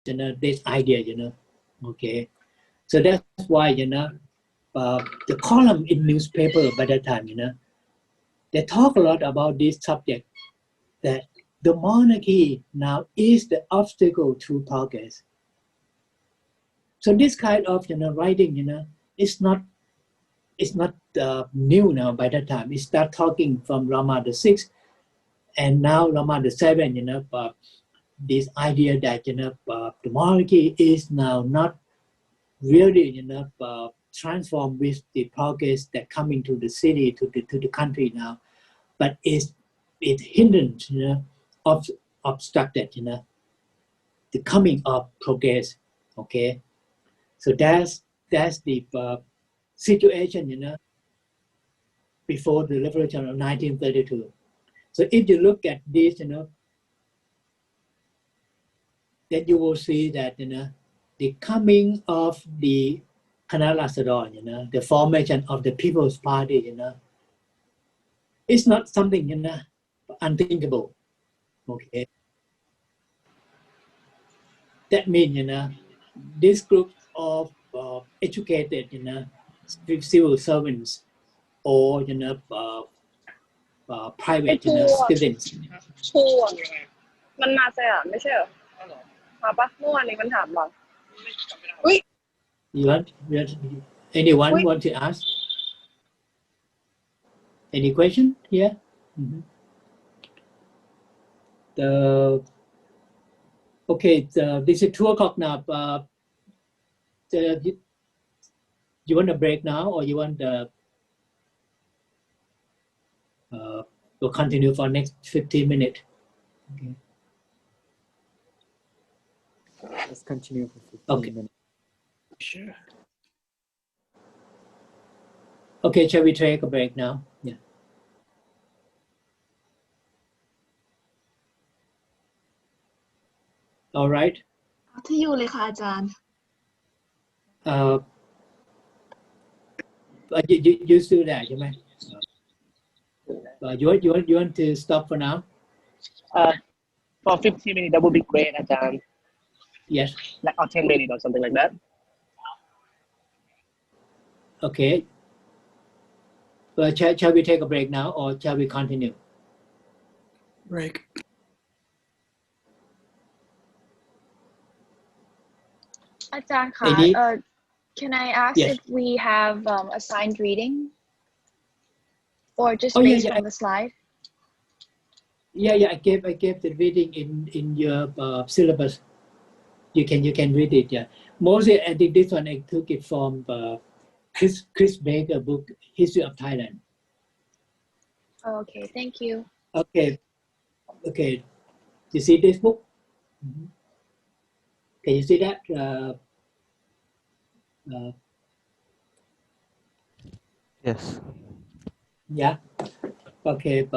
this idea, okay. So that's why, the column in newspaper by that time, they talk a lot about this subject, that the monarchy now is the obstacle to progress. So this kind of, writing, it's not new now by that time. It start talking from Rama VI, and now Rama VII, this idea that, the monarchy is now not really, transformed with the progress that coming to the city, to the country now, but it hinders, obstructed, the coming of progress. Okay, so that's the situation, before the revolution of 1932. So if you look at this, then you will see that, the coming of the Khanarasadorn, the formation of the People's Party, it's not something, unthinkable. Okay, that means, this group of educated, civil servants or, private, students. มันมาใช่อ่ะไม่ใช่เหรอมาปะเมื่อวานนี้มันถามเราอุ้ย Anyone want to ask? Any question here? Okay, this is 2 o'clock now. You want a break now, or you want to continue for next 15 minutes? Okay. Let's continue for 15 minutes. Sure. Okay, shall we take a break now? Yeah. All right. ที่อยู่เลยค่ะอาจารย์ you still there, you might. You want to stop for now? For 15 minutes, that would be great, Ajahn. Yes. Like, or 10 minutes or something like that. Okay. But shall we take a break now, or shall we continue? Break. Ajahn, can I ask if we have a signed reading, or just based on the slide? Yeah. I gave the reading in your syllabus. You can read it. Yeah. Mostly, I think this one I took it from Chris Baker book, History of Thailand. Okay, thank you. Okay. You see this book? Can you see that? Yes. Yeah. Okay.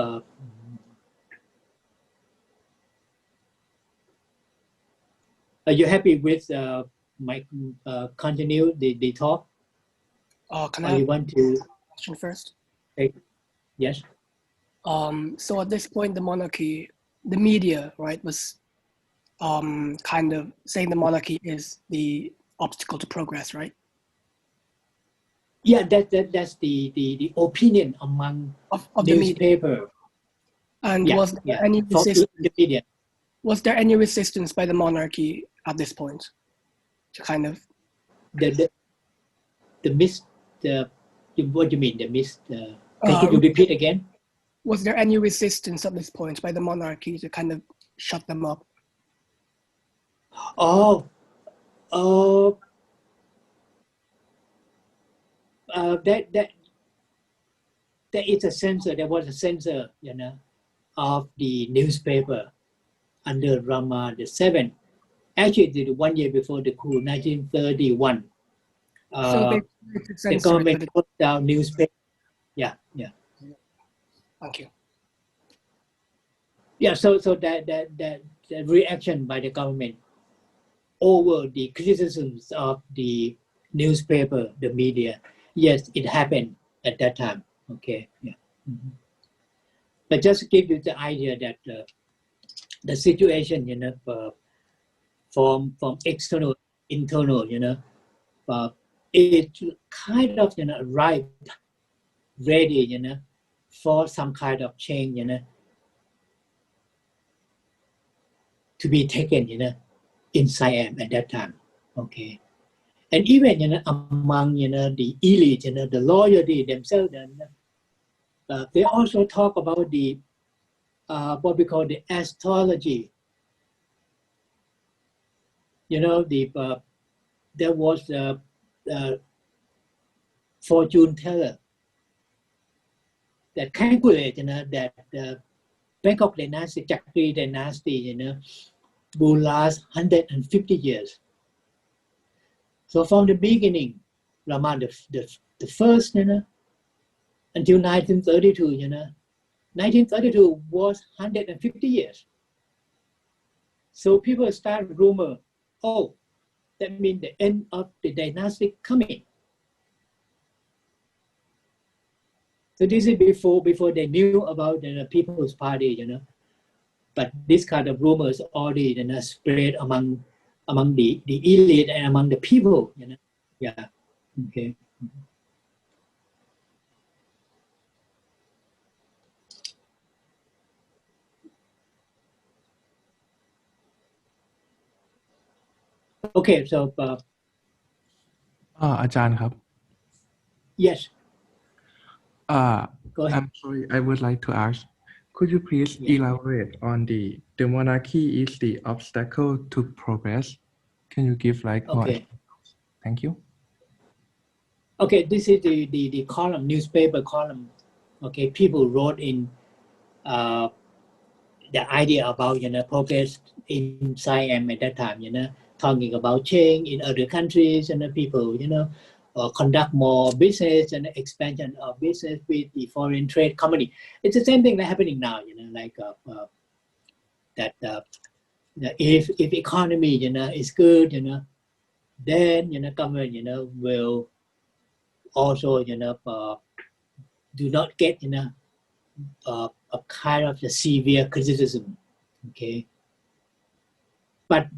Are you happy with my continue the talk? Can or I you want to question first? Yes. So at this point, the monarchy, the media, right, was kind of saying the monarchy is the obstacle to progress, right? Yeah, that's the opinion among of the newspaper. Media. And was there any resistance? The media. Was there any resistance by the monarchy at this point to kind of the what do you mean the miss? Can you repeat again? Was there any resistance at this point by the monarchy to kind of shut them up? There is a censor. There was a censor, of the newspaper under Rama VII. Actually, 1 year before the coup, 1931. So the government put down newspaper. Yeah. Thank you. Yeah, so that reaction by the government over the criticisms of the newspaper, the media. Yes, it happened at that time. Okay, yeah. Mm-hmm. But just to give you the idea that the situation, from external, internal, it kind of, ripe, ready, for some kind of change, to be taken, in Siam at that time. Okay. And even, among, the elite, the loyalty themselves, they also talk about the, what we call the astrology. There was a fortune teller that calculated, that the Bangkok dynasty, Chakri dynasty, will last 150 years. So from the beginning, Rama the first, until 1932, 1932 was 150 years. So people start rumor, oh, that means the end of the dynasty coming. So this is before they knew about the People's Party, But this kind of rumors already spread among the elite and among the people, Yeah. Okay. Okay, so อาจารย์ครับ yes. Go ahead. I'm sorry, I would like to ask, could you please elaborate on the monarchy is the obstacle to progress? Can you give like more? Thank you. Okay, this is the column, newspaper column. Okay, people wrote in the idea about progress in Siam at that time, talking about change in other countries and people, conduct more business and expansion of business with the foreign trade company. It's the same thing that's happening now, like that if economy, is good, then government, will also, do not get, a kind of the severe criticism, okay. But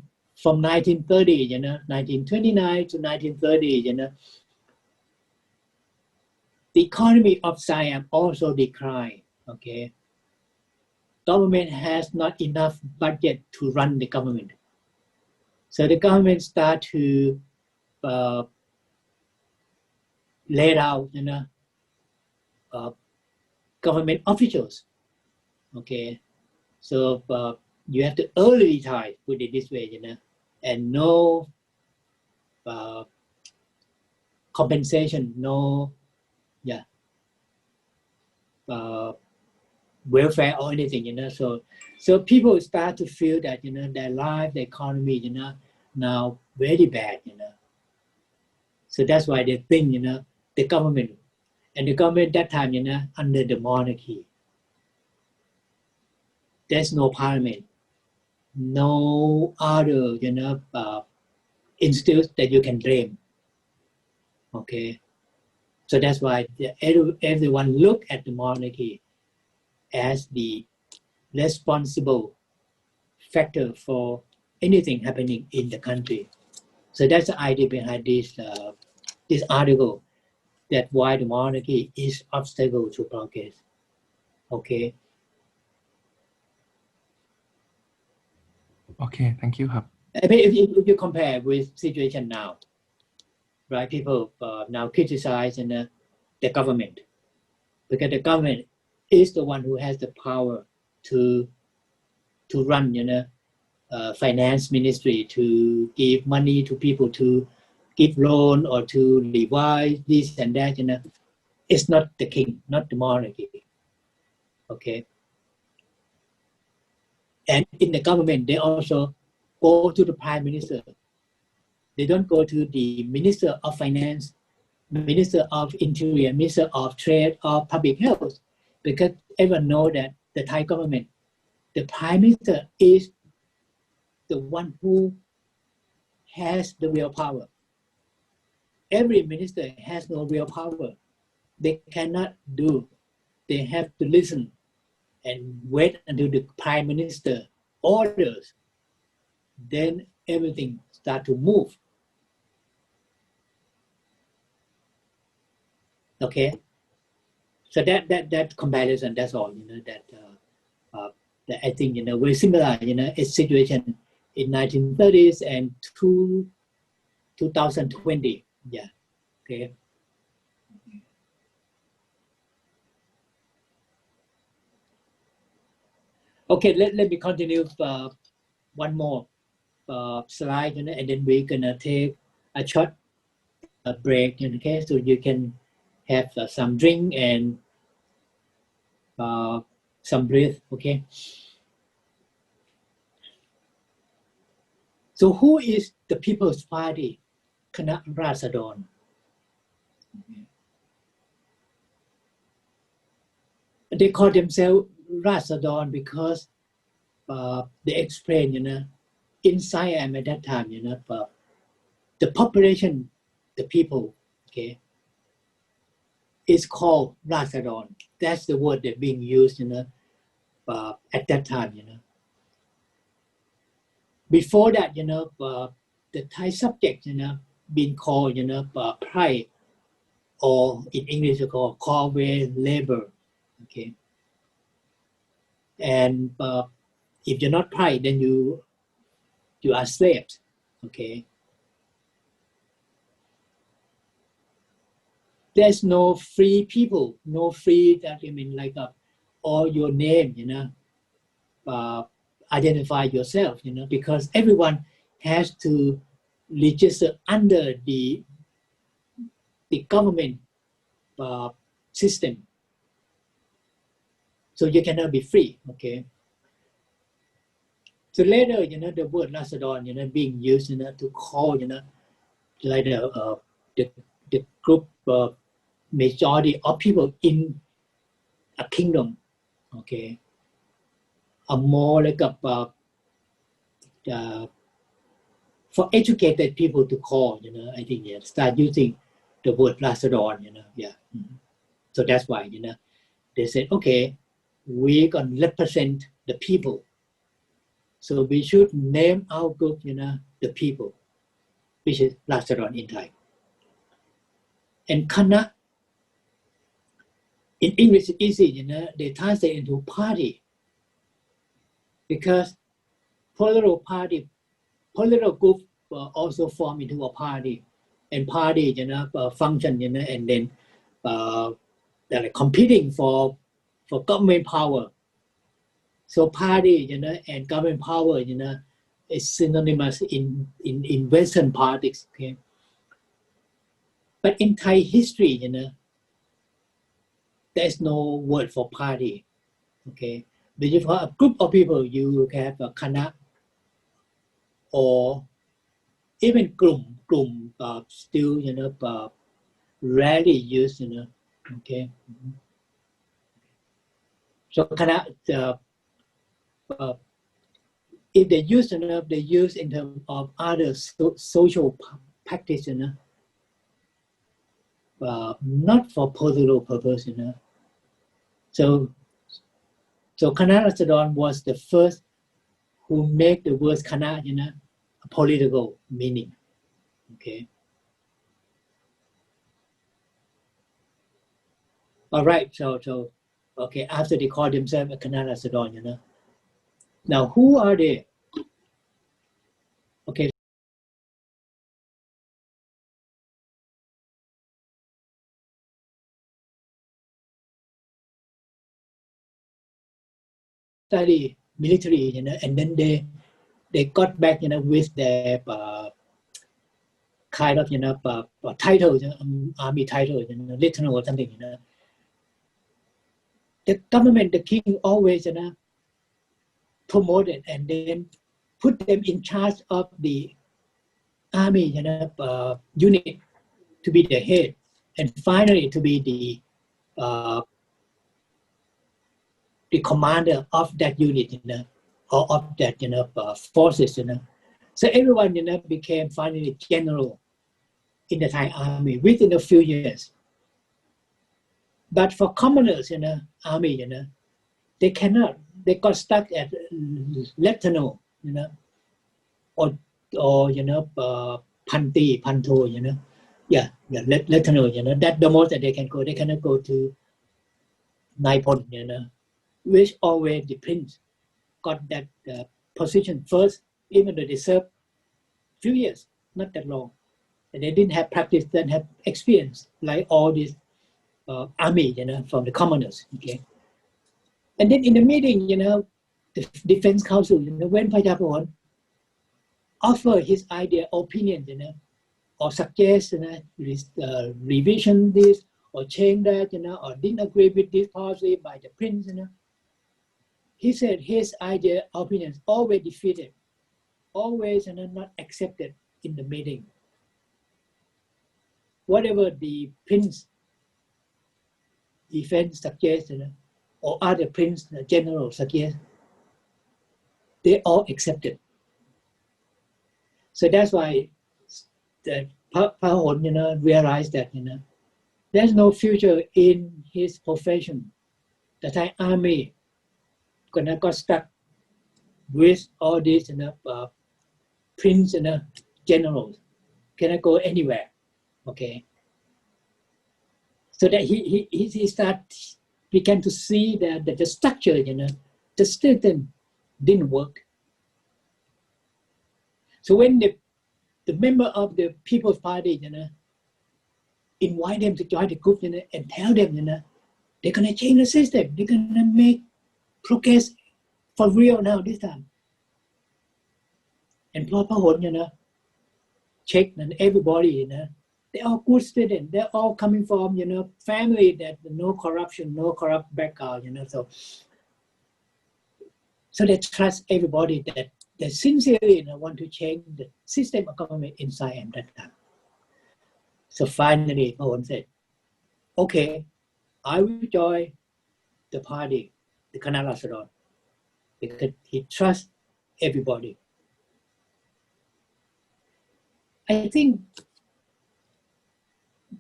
from 1930, 1929 to 1930, the economy of Siam also declined, okay. Government has not enough budget to run the government. So the government start to lay out, government officials, okay. So you have to early retire, put it this way, and no compensation, no, welfare or anything, So people start to feel that, their life, the economy, now very bad, So that's why they think, the government, and the government that time, under the monarchy, there's no parliament, no other, institutes that you can blame, okay. So that's why everyone look at the monarchy as the responsible factor for anything happening in the country. So that's the idea behind this article, that why the monarchy is obstacle to progress. Okay. Okay, thank you. I mean, if you compare with situation now, right? People now criticize the government, because the government is the one who has the power to run, finance ministry, to give money to people, to give loan or to revise this and that, It's not the king, not the monarchy. Okay. And in the government, they also go to the prime minister. They don't go to the minister of finance, minister of interior, minister of trade, or public health, because everyone knows that the Thai government, the prime minister is the one who has the real power. Every minister has no real power. They cannot do. They have to listen and wait until the prime minister orders. Then everything start to move. Okay, so that comparison, that's all, that I think, very similar, a situation in 1930s and 2020. Yeah. Okay. Okay, let me continue one more slide, and then we're gonna take a short break, okay, so you can have some drink and some breath, okay. So who is the People's Party, Khanarasadorn? They call themselves Rasadorn because they explain, in Siam at that time, the population, the people, okay, is called Rasadorn. That's the word that's being used, at that time, Before that, the Thai subject, being called, Pride, or in English, called Corvée labor, okay. And if you're not Pride, then you are slaves, okay. There's no free people, no free, that I mean, like or your name, identify yourself, because everyone has to register under the government system. So you cannot be free, okay. So later, the word Rasadorn, being used, to call, like the group majority of people in a kingdom, okay, are more like for educated people to call, I think, start using the word Rasadorn, yeah. So that's why, they said, okay, we're going to represent the people. So we should name our group, the people, which is Rasadorn in Thai. And Khana, in English, it's easy, they translate into party. Because political group also form into a party. And party, function, and then they're competing for government power. So party, and government power, is synonymous in Western politics, okay. But in Thai history, there's no word for party, okay. But if a group of people, you have a khana, or even group, still, rarely used, okay. So khana, if they use, they use in terms of other social practice, not for political purpose, So Khanarasadorn was the first who made the word khana, a political meaning, okay. All right, so okay, after they call themselves a Khanarasadorn, now who are they? Okay. Study military, and then they got back, with their kind of, title, army title, lieutenant or something, The government, the king always, promoted and then put them in charge of the army, unit to be the head, and finally to be the commander of that unit, or of that, forces, So everyone, became finally general in the Thai army within a few years. But for commoners, army, they got stuck at lieutenant, or or Panti, Panto, lieutenant, that the most that they can go. They cannot go to Naipon, which always the prince got that position first, even though they served few years, not that long. And they didn't have practice, didn't have experience like all this army, from the commoners. Okay. And then in the meeting, the defense council, when Payapon offer his idea, opinion, or suggest, revision this or change that, or didn't agree with this policy by the prince, he said his idea, opinions always defeated, always not accepted in the meeting. Whatever the prince defense suggests, or other prince general suggest, they all accepted. So that's why the Pahon, realized that, there's no future in his profession. The Thai army got stuck with all these, prince and generals, cannot go anywhere. Okay. So that he began to see that the structure, the system didn't work. So when the member of the People's Party, invite them to join the group, and tell them, they're gonna change the system. They're gonna make progress for real now this time. And Pahon, check and everybody, they're all good students. They're all coming from, family that no corruption, no corrupt background, so they trust everybody that they sincerely want to change the system of government inside at that time. So finally, Pahon said, okay, I will join the party, the Khanarasadorn, because he trusts everybody. I think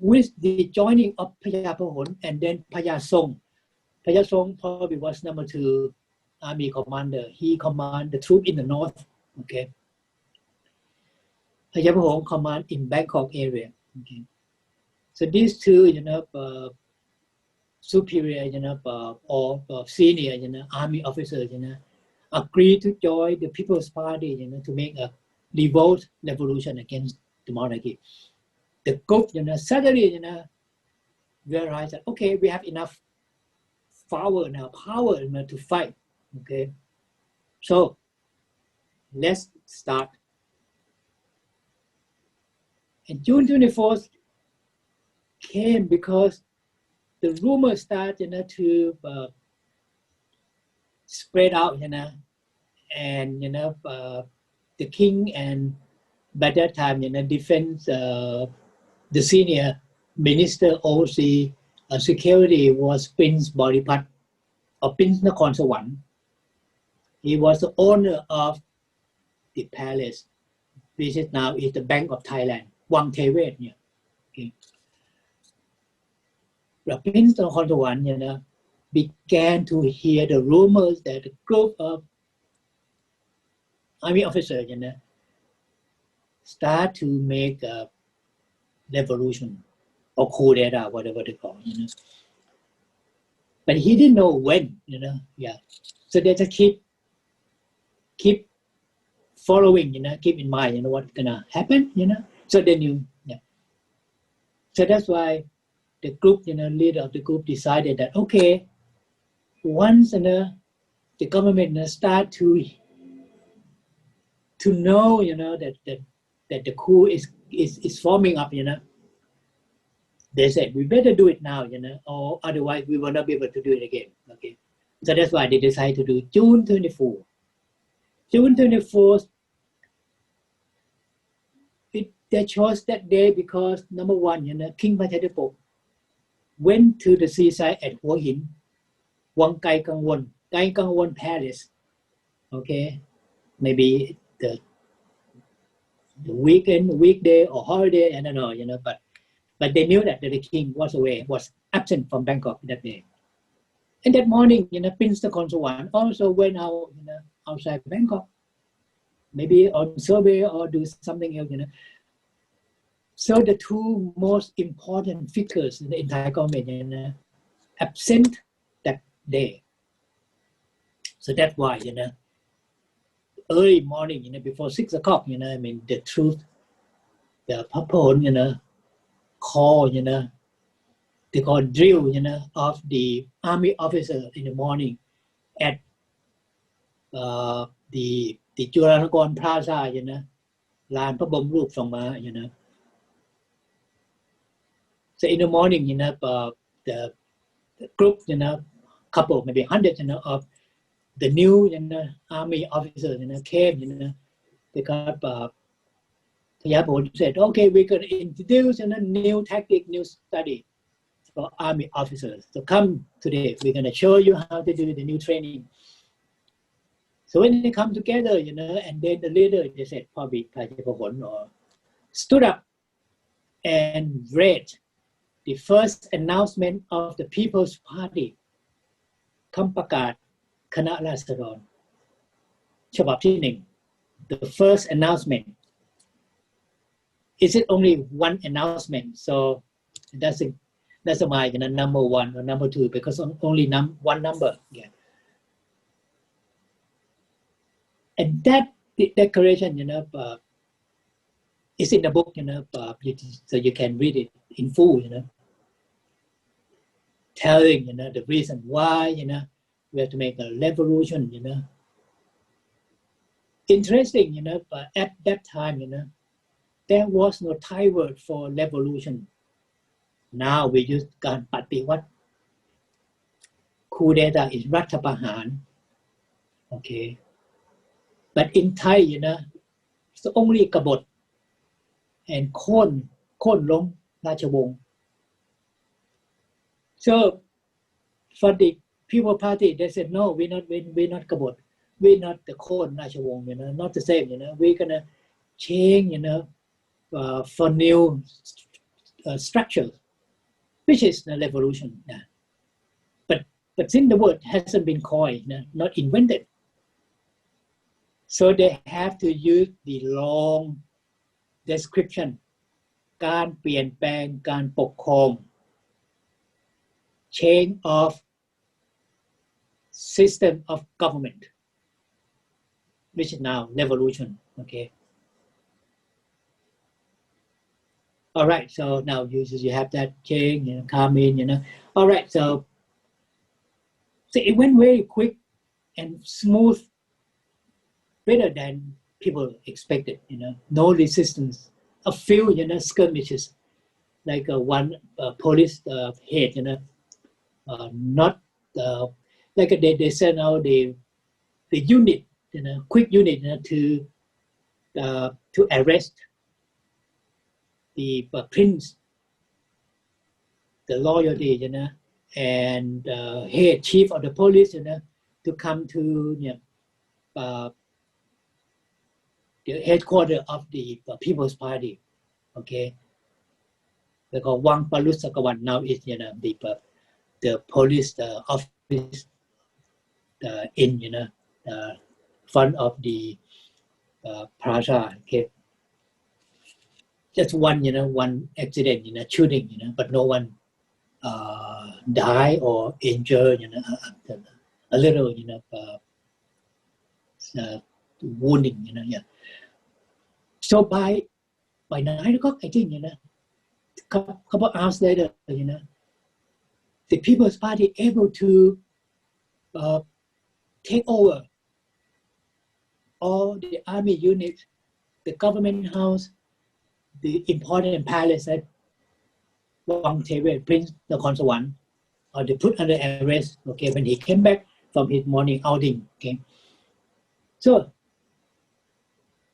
with the joining of Phaya Pahon and then Phaya Song probably was number 2 army commander. He commanded the troop in the north. Okay. Phaya Pahon command in Bangkok area. Okay. So these two, superior, or senior, army officers, agreed to join the People's Party, to make a revolution against the monarchy. The group, suddenly, realized that, okay, we have enough power now, to fight. Okay. So let's start. And June 24th came because the rumor started, to spread out, and the king, and by that time, defense, the senior minister OC security was Prince Boripat of Prince Nakhon. He was the owner of the palace, which is now is the Bank of Thailand, Wang Tewet. Okay. Prince Nakhon, began to hear the rumors that a group of army officers, start to make a revolution or coup d'etat, whatever they call it. But he didn't know when, So they just keep following, keep in mind, what's gonna happen, So they knew, So that's why the group, leader of the group decided that, okay, once the government start to know, that the coup is forming up, they said we better do it now, or otherwise we will not be able to do it again. Okay, so that's why they decided to do June 24th. June 24th, they chose that day because number one, King Pachadipok went to the seaside at Hua Hin, Wang Kai Kangwon Palace. Okay, maybe the weekend, weekday or holiday, I don't know, but they knew that the king was absent from Bangkok that day. And that morning, Prince Nakhon also went out, outside Bangkok. maybe on survey or do something else, So the two most important figures in the entire government, absent that day. So that's why, early morning, before 6 o'clock, I mean, the truth, the purpose, call, they call drill, of the army officer in the morning at the Juranagorn Plaza, ลานพระบรมรูปทรงม้า So in the morning, the group, couple, maybe 100, of the new, army officers, came, they got, Yabon said, okay, we're going to introduce a new tactic, new study for army officers. So come today, we're going to show you how to do the new training. So when they come together, and then the leader, they said, probably stood up and read the first announcement of the People's Party, คำประกาศคณะราษฎร ฉบับที่ 1, the first announcement. Is it only one announcement? So it doesn't matter, number 1 or number 2, because only one number. Yeah. And that declaration, is in the book, so you can read it in full, telling, the reason why, we have to make a revolution, Interesting, but at that time, there was no Thai word for revolution. Now we use การปฏิวัติ coup d'etat is รัฐประหาร Okay. But in Thai, it's only กบฏ and โค่นล้มราชวงศ์ So for the People Party, they said, no, we're not กบฏ we're not the โค่นราชวงศ์ not the same, we're gonna change, for new structures, which is the revolution. But since the word hasn't been coined, not invented, so they have to use the long description, การเปลี่ยนแปลงการปกครอง change of system of government, which is now revolution. Okay. All right. So now you have that change, come in, All right. So it went very quick and smooth, better than people expected. No resistance. A few, skirmishes, like one police head, not like they send out the unit, quick unit, to arrest the prince, the loyalty, and head chief of the police, to come to the headquarters of the People's Party. Okay. Because Wang Palusakawan now is the police office in front of the plaza. Okay. Just one accident, shooting, but no one die or injured, a little, wounding, yeah. So by 9 o'clock, I think, couple hours later, the People's Party able to take over all the army units, the government house, the important palace at Wang Tewe, Prince Nakhon or they put under arrest, okay, when he came back from his morning outing, okay. So,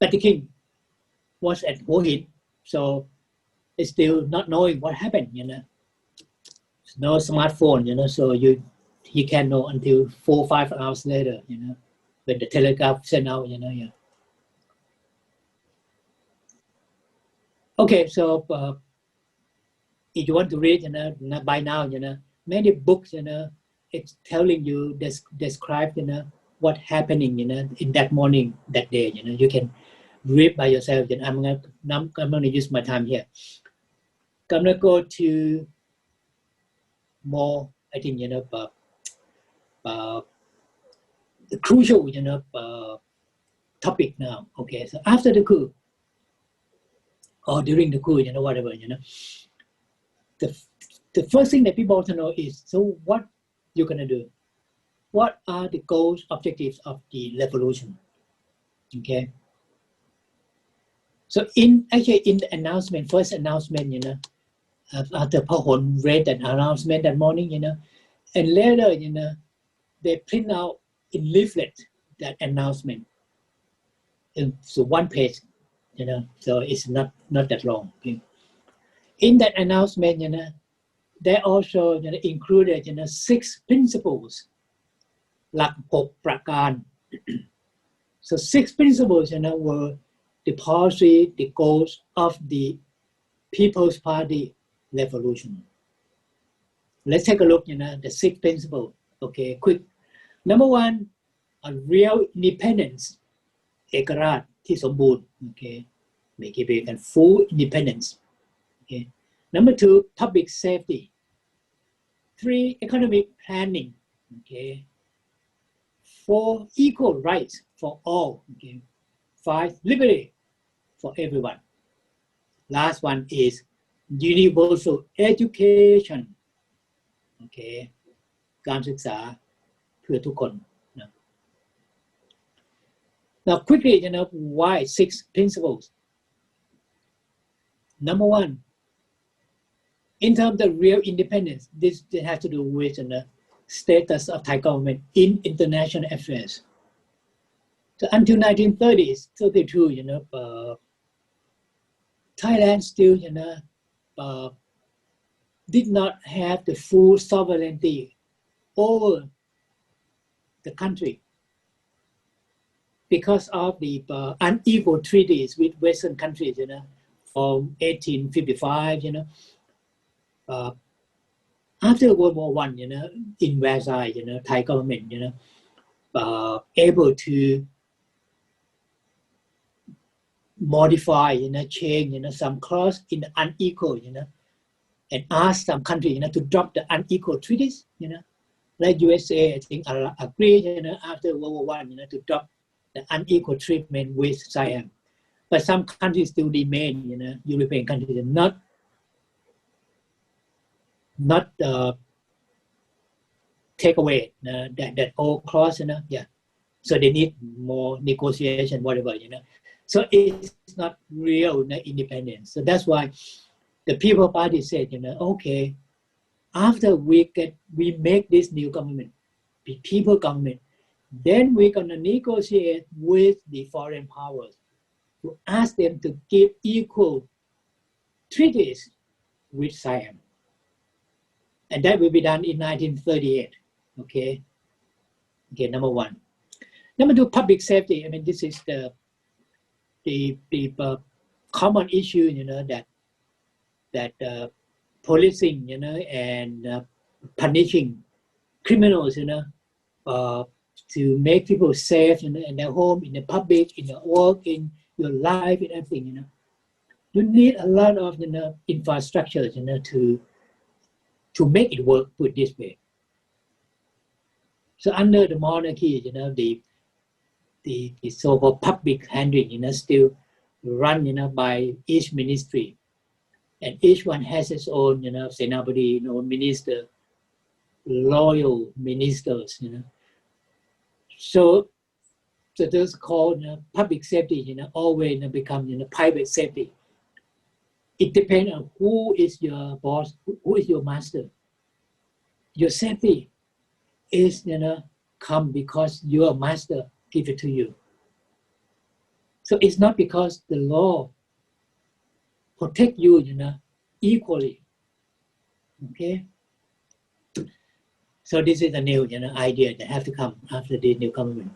but the king was at Ho Hin, so it's still not knowing what happened, No smartphone, so he can't know until 4 or 5 hours later, when the telegraph sent out, yeah. Okay, so if you want to read, by now, many books, it's telling you, describe, what happening, in that morning, that day. You can read by yourself. I'm gonna use my time here. I'm gonna go to more, I think, the crucial, topic now. Okay, so after the coup or during the coup, whatever, the first thing that people want to know is, so what you're gonna do? What are the goals, objectives of the revolution? Okay. So in the announcement, first announcement, after Pahon read that announcement that morning, and later, they print out in leaflet that announcement. And so one page, so it's not that long. Okay. In that announcement, they also included 6 principles. หลัก 6 ประการ So 6 principles, were the policy, the goals of the People's Party revolution. Let's take a look, the 6 principles. Okay, quick. Number 1, a real independence. เอกราชที่สมบูรณ์ Okay, make it a full independence. Okay. Number 2, public safety. 3, economic planning. Okay. 4, equal rights for all. Okay. 5, liberty for everyone. Last one is universal education. Okay. การศึกษาเพื่อทุกคน Now quickly, why 6 principles? Number 1, in terms of real independence, this has to do with the status of Thai government in international affairs. So until 1930s, 32, Thailand still, did not have the full sovereignty over the country because of the unequal treaties with Western countries, from 1855, after World War I, in Versailles, Thai government, able to modify, change, some clause in the unequal, and ask some countries, to drop the unequal treaties, like USA, I think, agree, after World War I, to drop the unequal treatment with Siam. But some countries still remain, European countries, not take away that old clause, yeah. So they need more negotiation, whatever, So it's not real independence. So that's why the People Party said, okay, after we make this new government, the people government, then we're gonna negotiate with the foreign powers to ask them to give equal treaties with Siam. And that will be done in 1938, okay? Okay, number 1. Number 2, public safety. I mean, this is the common issue, that policing, and punishing criminals, to make people safe, in their home, in the public, in their work, in your life, in everything, You need a lot of, infrastructure, to make it work, put it this way. So under the monarchy, the so-called public handling, still run, by each ministry. And each one has its own, senabadi, minister, loyal ministers, So those called public safety, always become private safety. It depends on who is your boss, who is your master. Your safety is, come because your master give it to you. So it's not because the law protect you, equally. Okay. So this is a new, idea that have to come after the new government.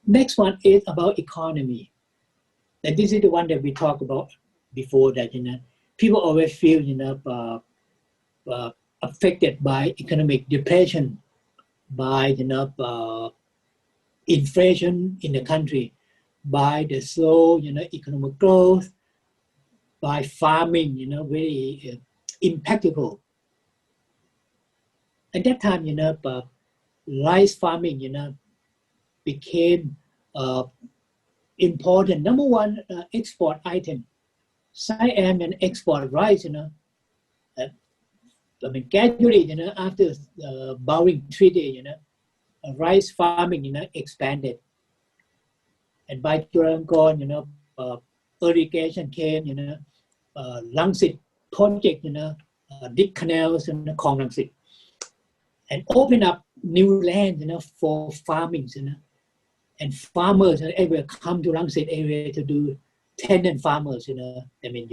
Next one is about economy, and this is the one that we talked about before. That people always feel affected by economic depression, by inflation in the country, by the slow, economic growth, by farming, very impractical. At that time, rice farming, became important number one export item. Siam and export rice, gradually, after the Bowring Treaty, rice farming, expanded. And by Chulalongkorn, irrigation came, Langsit project, dig canals in Khong Langsit, and open up new land, for farming, and farmers ever come to Langsit area to do tenant farmers, you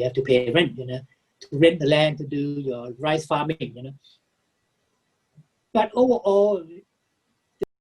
have to pay rent, to rent the land to do your rice farming, But overall,